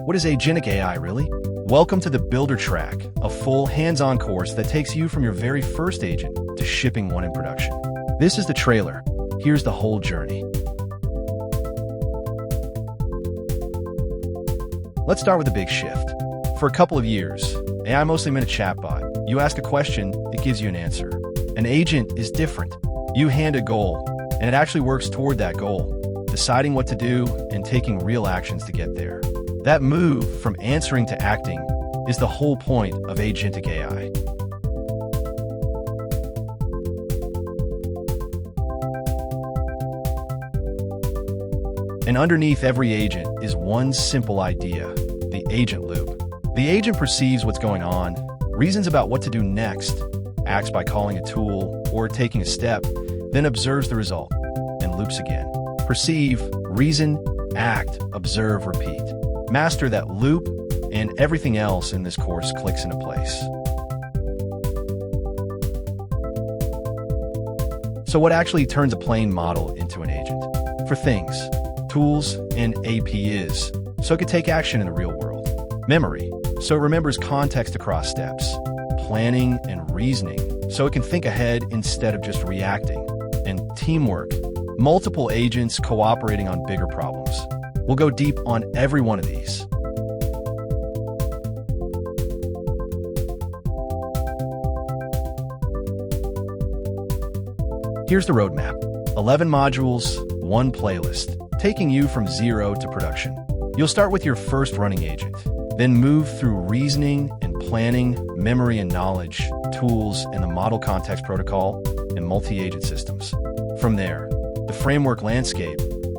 What is Agentic AI really? Welcome to the Builder Track, a full hands-on course that takes you from your very first agent to shipping one in production. This is the trailer. Here's the whole journey. Let's start with a big shift. For a couple of years, AI mostly meant a chatbot. You ask a question, it gives you an answer. An agent is different. You hand a goal, and it actually works toward that goal, deciding what to do and taking real actions to get there. That move from answering to acting is the whole point of Agentic AI. And underneath every agent is one simple idea, the agent loop. The agent perceives what's going on, reasons about what to do next, acts by calling a tool or taking a step, then observes the result, and loops again. Perceive, reason, act, observe, repeat. Master that loop, and everything else in this course clicks into place. So what actually turns a plain model into an agent? For things, tools, and APIs, so it can take action in the real world. Memory, so it remembers context across steps. Planning and reasoning, so it can think ahead instead of just reacting. And teamwork, multiple agents cooperating on bigger problems. We'll go deep on every one of these. Here's the roadmap. 11 modules, 1 playlist, taking you from zero to production. You'll start with your first running agent, then move through reasoning and planning, memory and knowledge, tools and the model context protocol, and multi-agent systems. From there, the framework landscape,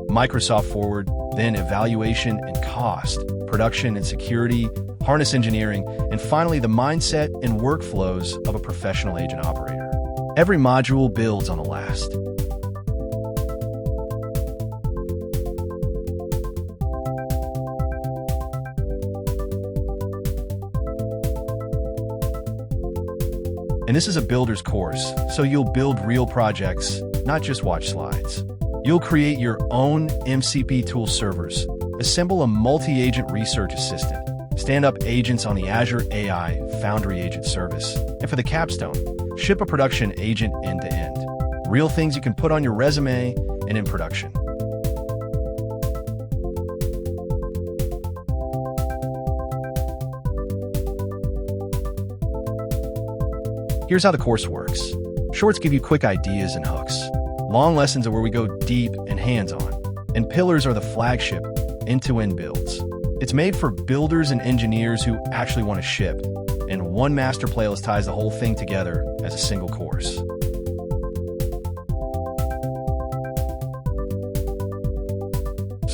Microsoft Forward, then evaluation and cost, production and security, harness engineering, and finally the mindset and workflows of a professional agent operator. Every module builds on the last. And this is a builder's course, so you'll build real projects, not just watch slides. You'll create your own MCP tool servers, assemble a multi-agent research assistant, stand up agents on the Azure AI Foundry agent service, and for the capstone, ship a production agent end-to-end. Real things you can put on your resume and in production. Here's how the course works. Shorts give you quick ideas and hooks. Long lessons are where we go deep and hands-on. And pillars are the flagship, end-to-end builds. It's made for builders and engineers who actually want to ship. And one master playlist ties the whole thing together as a single course.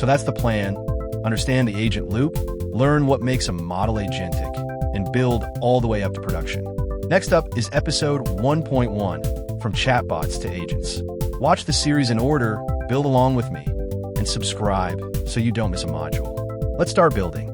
So that's the plan. Understand the agent loop, learn what makes a model agentic, and build all the way up to production. Next up is episode 1.1, From Chatbots to Agents. Watch the series in order, build along with me, and subscribe so you don't miss a module. Let's start building.